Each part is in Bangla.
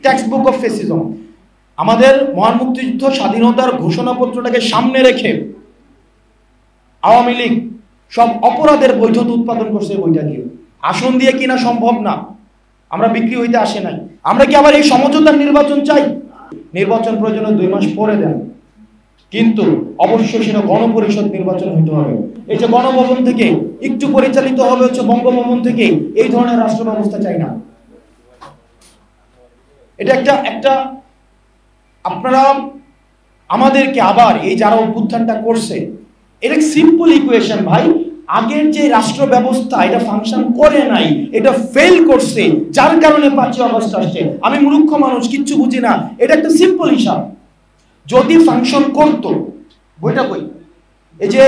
Text book of fascism. আমাদের মহান মুক্তিযুদ্ধ স্বাধীনতার ঘোষণাপত্রটাকে সামনে রেখে আওয়ামী লীগ সব অপরাধের বৈধতা উৎপাদন করছে। বইটা দিয়ে আসন দিয়ে কিনা সম্ভব না, আমরা বিক্রি হইতে আসে নাই। আমরা কি আবার এই সমঝোতার নির্বাচন চাই? নির্বাচন প্রয়োজনে 2 মাস পরে দেন, কিন্তু অবশ্যই সেটা গণপরিষদ নির্বাচন হইতে হবে। এই যে গণভবন থেকে একটু পরিচালিত হবে হচ্ছে বঙ্গভবন থেকে, এই ধরনের রাষ্ট্র ব্যবস্থা চাই না। এটা একটা আপনারা আমাদেরকে আবার এই যারা অভ্যুত্থানটা করছে, এটা সিম্পল ইকুয়েশন ভাই। আগের যে রাষ্ট্র ব্যবস্থা এটা ফাংশন করে নাই, এটা ফেল করছে, যার কারণে 5ই আগস্ট আসছে। আমি মূর্খ মানুষ, কিচ্ছু বুঝি না, এটা একটা সিম্পল হিসাব। যদি ফাংশন করতো, বইটা কই, এই যে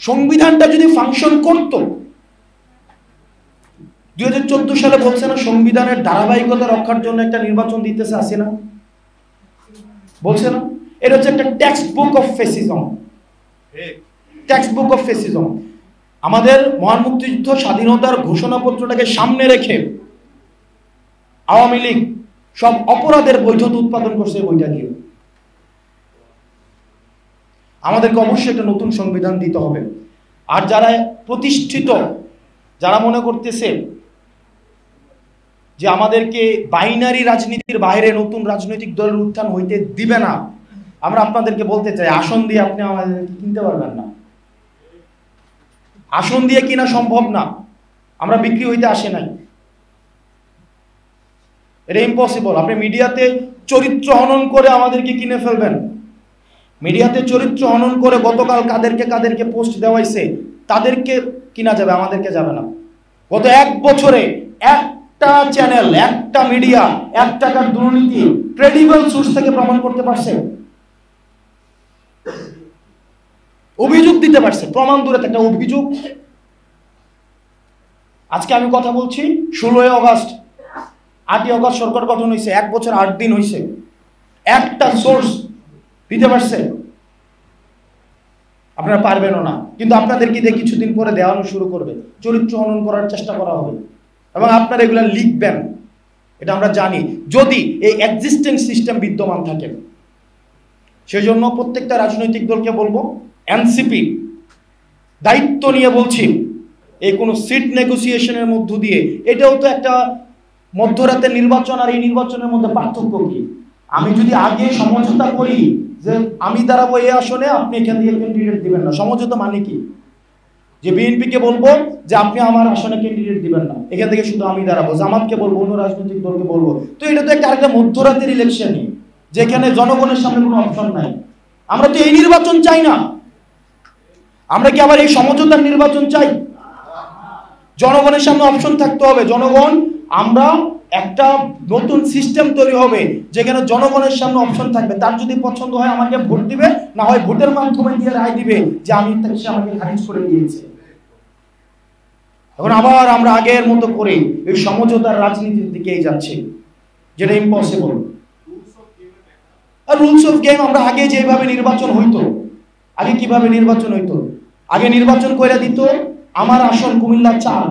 সংবিধানটা যদি ফাংশন করতো, 2014 সালে বলছে না সংবিধানের ধারাবাহিকতা রক্ষার জন্য একটা নির্বাচন দিতেছে, আছে না? বলছে না? এটা হচ্ছে একটা text book of fascism. Text book of fascism. আমাদের মহান মুক্তিযুদ্ধ স্বাধীনতার ঘোষণাপত্রটাকে সামনে রেখে আওয়ামী লীগ সব অপরাধের বৈধতা উৎপাদন করছে। বইটা দিয়ে আমাদেরকে অবশ্যই একটা নতুন সংবিধান দিতে হবে। আর যারা প্রতিষ্ঠিত, যারা মনে করতেছে যে আমাদেরকে বাইনারি রাজনীতির বাইরে নতুন রাজনৈতিক দলের উত্থান হইতে দিবে না, আমরা আপনাদেরকে বলতে চাই, আসন দিয়ে আপনি আমাদেরকে কিনতে পারবেন না। আসন দিয়ে কিনা সম্ভব না, আমরা বিক্রি হইতে আসে নাই, এটা ইম্পসিবল। আপনি মিডিয়াতে চরিত্র হনন করে আমাদেরকে কিনে ফেলবেন। মিডিয়াতে চরিত্র হনন করে গতকাল কাদেরকে পোস্ট দেওয়াইছে, তাদেরকে কিনা যাবে, আমাদেরকে যাবে না। গত 1 বছরে একটা চ্যানেল, একটা মিডিয়া 1 টাকার দুর্নীতি ক্রেডিবল সোর্স থেকে প্রমাণ করতে পারছে, অভিযোগ দিতে পারছে, প্রমাণ দূরে একটা অভিযোগ। আজকে আমি কথা বলছি 16ই আগস্ট, 8ই আগস্ট সরকার গঠন হয়েছে, 1 বছর 8 দিন হয়েছে, একটা সোর্স দিতে পারছে? আপনারা পারবেনও না, কিন্তু আপনাদেরকে দিয়ে কিছুদিন পরে দেওয়ানো শুরু করবে, চরিত্র হনন করার চেষ্টা করা হবে, এবং আপনারা এগুলা লিখবেন, এটা আমরা জানি, যদি এই এক্সিস্টিং সিস্টেম বিদ্যমান থাকে। সেজন্য প্রত্যেকটা রাজনৈতিক দলকে বলবো, এনসিপি দায়িত্ব নিয়ে বলছি, এই কোনো সিট নেগোসিয়েশনের মধ্য দিয়ে, এটাও তো একটা মধ্যরাতের নির্বাচন, আর এই নির্বাচনের মধ্যে পার্থক্য কি? আমি যদি আগে সমঝোতা করি যে আমি দাঁড়াবো এই আসনে, আপনি এখান থেকে ক্যান্ডিডেট দিবেন না, সমঝোতা মানে কি? যে বিএনপিকে বলবো যে আপনি আমার আসনে ক্যান্ডিডেট দিবেন না, এখান থেকে শুধু আমি দাঁড়াবো, জামাতকে বলবো, অন্য রাজনৈতিক দলকে বলবো, তো এটা তো একটা মধ্যরাতের ইলেকশনই, যেখানে জনগণের সামনে কোনো অপশন নাই। আমরা তো এই নির্বাচন চাই না। আমরা কি আবার এই সমঝোতার নির্বাচন চাই? জনগণের সামনে অপশন থাকতে হবে। জনগণ, আমরা একটা নতুন সিস্টেম তৈরি হবে যেখানে জনগণের সামনে অপশন থাকবে, তার যদি পছন্দ হয় আমাকে ভোট দিবে, না হয় ভোটের মাধ্যমে দিয়ে রায় দিবে যে আমি সে আমাকে খারিজ করে দিয়েছে। এখন আবার আমরা আগের মতো করে এই সমঝোতার রাজনীতির দিকেই যাচ্ছি, যেটা ইম্পসিবল। আর রুলস অফ গেম, আমরা আগে যেভাবে নির্বাচন হইতো, আগে কিভাবে নির্বাচন হইতো, আগে নির্বাচন করে দিত আমার আসন কুমিল্লা 4,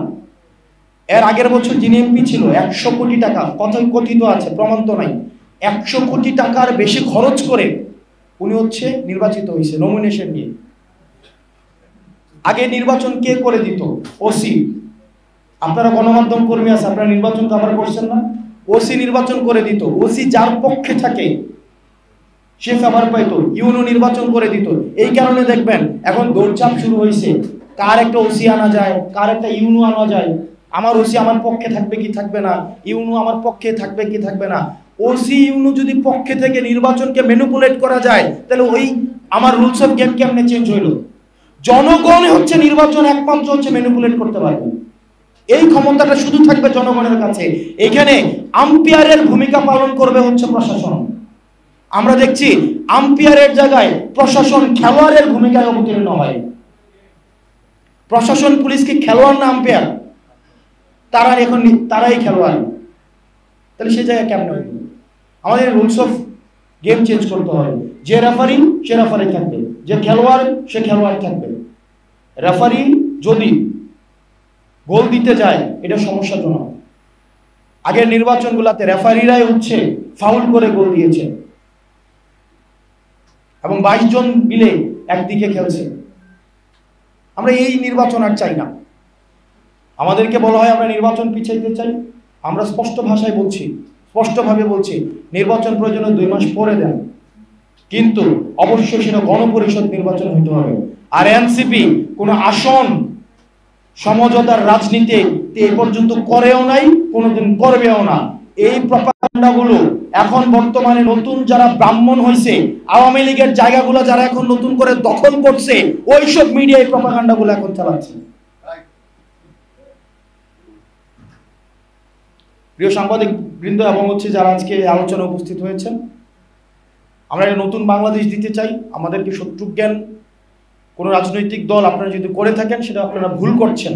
এর আগের বছর যিনি এমপি ছিল 100 কোটি টাকা, কথাই কথিত আছে, প্রমাণ তো নাই, 100 কোটি টাকার বেশি খরচ করে উনি হচ্ছে নির্বাচিত হয়েছে নমিনেশন নিয়ে। আগে নির্বাচন কে করে দিত? ওসি। আপনারা গণমাধ্যম কর্মী আছে, আপনারা নির্বাচন কভার করছেন না? ওসি নির্বাচন করে দিত, ওসি যার পক্ষে থাকে সে ফেভার পাইতো, ইউনো নির্বাচন করে দিত। এই কারণে দেখবেন এখন দৌড়ঝাঁপ শুরু হয়েছে, কার একটা ওসি আনা যায়, কার একটা ইউনো আনা যায়। আমার ওসি আমার পক্ষে থাকবে কি থাকবে না, ইউনো আমার পক্ষে থাকবে কি থাকবে না। ওসি ইউনো যদি পক্ষে থেকে নির্বাচনকে ম্যানিপুলেট করা যায়, তাহলে ওই আমার রুলস অফ গেম কেমনে চেঞ্জ হইল? জনগণ হচ্ছে নির্বাচন একমাত্র হচ্ছে ম্যানিপুলেট করতে পারবে, এই ক্ষমতাটা শুধু থাকবে জনগণের কাছে। এখানে আম্পায়ারের ভূমিকা পালন করবে হচ্ছে প্রশাসন। আমরা দেখছি আম্পায়ারের জায়গায় প্রশাসন খেলোয়াড়ের ভূমিকায় অবতীর্ণ হয়। প্রশাসন পুলিশ কি খেলোয়াড় না আম্পায়ার? তারাই খেলোয়াড়, তাহলে সেই জায়গায় কেমন হবে? আমাদের রুলস অফ গেম চেঞ্জ করতে হবে। যে রেফারি সে রেফারি থাকবে, যে খেলোয়াড় সে খেলোয়াড় থাকবে। রেফারি যদি গোল দিতে যায় এটা সমস্যাজনক, আগের নির্বাচনগুলোতে রেফারিরাই হচ্ছে ফাউল করে গোল দিয়েছে এবং 22 জন মিলে একদিকে খেলছে। আমরা এই নির্বাচন আর চাই না। আমাদেরকে বলা হয় আমরা নির্বাচন পিছাইতে চাই, আমরা স্পষ্ট ভাষায় বলছি, স্পষ্টভাবে বলছি, নির্বাচন প্রয়োজনে 2 মাস পরে দেন, কিন্তু অবশ্যই সেটা গণপরিষদ নির্বাচন হইতে হবে। আর এনসিপি কোনো আসন সমঝোতার রাজনীতি এই পর্যন্ত করেও নাই, কোনোদিন করবেও না। এই প্রপাগান্ডাগুলো এখন বর্তমানে নতুন যারা ব্রাহ্মণ হয়েছে, আওয়ামী লীগের জায়গাগুলো যারা এখন নতুন করে দখল করছে, ওইসব মিডিয়া এই প্রপাগান্ডাগুলো এখন চালাচ্ছে। প্রিয় সাংবাদিক বৃন্দ এবং যারা আজকে আলোচনা উপস্থিত হয়েছেন, আমরা একটা নতুন বাংলাদেশ দিতে চাই। আমাদেরকে শত্রুজ্ঞান কোনো রাজনৈতিক দল আপনারা যদি করে থাকেন সেটা আপনারা ভুল করছেন।